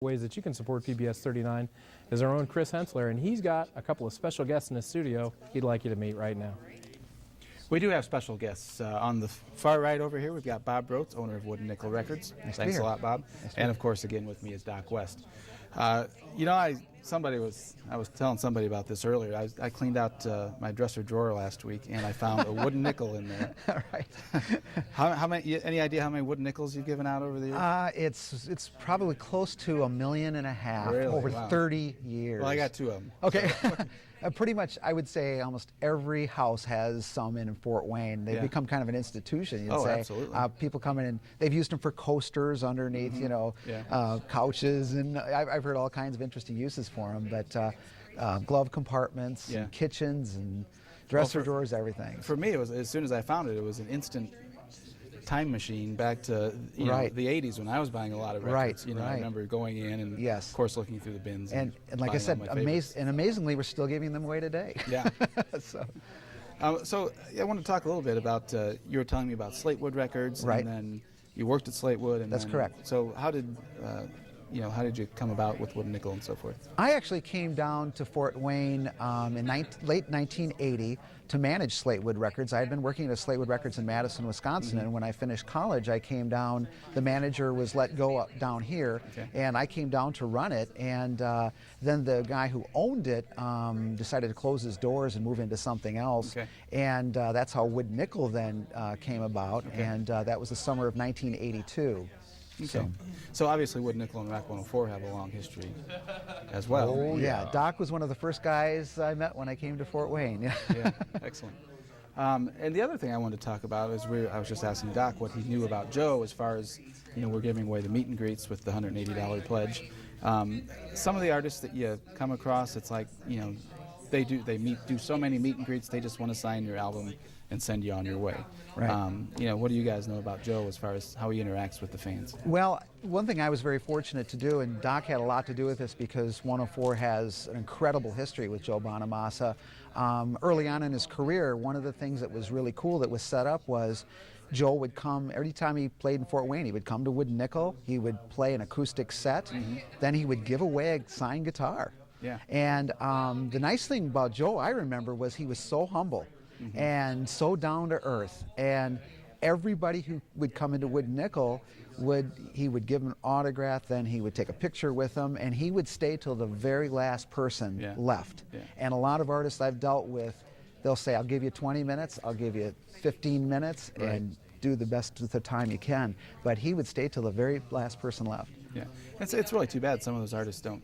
ways that you can support PBS 39 is our own Chris Hensler, and he's got a couple of special guests in his studio he'd like you to meet right now. We do have special guests. On the far right over here, we've got Bob Roets, owner of Wooden Nickel Records. Thanks a lot, Bob. And of course, again with me is Doc West. You know, I was telling somebody about this earlier. I cleaned out my dresser drawer last week, and I found a wooden nickel in there. All right. How many? Any idea how many wooden nickels you've given out over the years? It's probably close to 1.5 million really? over Wow. 30 years. Well, I got 2 of them. Okay. Pretty much, I would say almost every house has some in Fort Wayne. They've become kind of an institution, you'd say. Absolutely. People come in and they've used them for coasters underneath, you know, couches, and I've heard all kinds of interesting uses for them. But glove compartments, and kitchens, and dresser drawers, everything. For me, it was as soon as I found it, it was an instant time machine back to the 80s when I was buying a lot of records. You know, I remember going in and of course looking through the bins and like I said, amazingly, we're still giving them away today. Yeah. So I want to talk a little bit about you were telling me about Slatewood Records, and then you worked at Slatewood, and that's correct. So how did how did you come about with Wooden Nickel and so forth? I actually came down to Fort Wayne in late 1980 to manage Slatewood Records. I had been working at Slatewood Records in Madison, Wisconsin, and when I finished college, I came down. The manager was let go up down here, and I came down to run it. And then the guy who owned it decided to close his doors and move into something else. And that's how Wooden Nickel then came about, and that was the summer of 1982. So obviously Wooden Nickel and Rock 104 have a long history as well. Oh yeah, Doc was one of the first guys I met when I came to Fort Wayne. Yeah, excellent. And the other thing I wanted to talk about is I was just asking Doc what he knew about Joe as far as, we're giving away the meet and greets with the $180 pledge. Some of the artists that you come across, it's like, they do so many meet and greets, they just want to sign your album and send you on your way. Right. What do you guys know about Joe as far as how he interacts with the fans? Well, one thing I was very fortunate to do, and Doc had a lot to do with this because 104 has an incredible history with Joe Bonamassa. Early on in his career, one of the things that was really cool that was set up was Joe would come, every time he played in Fort Wayne, he would come to Wooden Nickel, he would play an acoustic set, then he would give away a signed guitar. Yeah. And the nice thing about Joe, I remember, was he was so humble and so down to earth, and everybody who would come into Wooden Nickel he would give them an autograph, then he would take a picture with them, and he would stay till the very last person left. And a lot of artists I've dealt with, they'll say, I'll give you 20 minutes, I'll give you 15 minutes, and do the best with the time you can. But he would stay till the very last person left. Yeah, it's really too bad some of those artists don't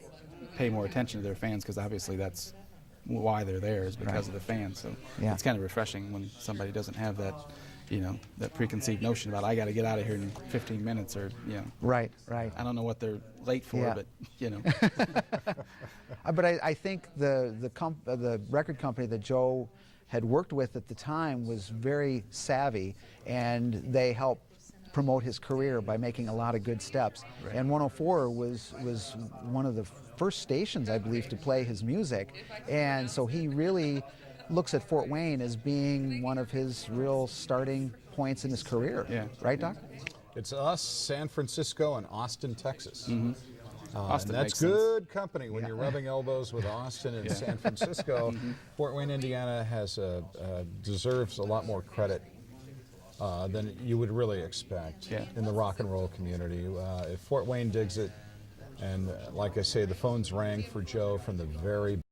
pay more attention to their fans, because obviously that's why they're there, is because of the fans. So it's kind of refreshing when somebody doesn't have that, that preconceived notion about, I got to get out of here in 15 minutes, or Right. I don't know what they're late for, but But I think the record company that Joe had worked with at the time was very savvy, and they helped promote his career by making a lot of good steps. And 104 was one of the first stations, I believe, to play his music, and so he really looks at Fort Wayne as being one of his real starting points in his career. Right, Doc? It's us, San Francisco, and Austin, Texas. Austin, and that's good company when you're rubbing elbows with Austin and San Francisco. Fort Wayne, Indiana deserves a lot more credit than you would really expect in the rock and roll community. If Fort Wayne digs it, and like I say, the phones rang for Joe from the very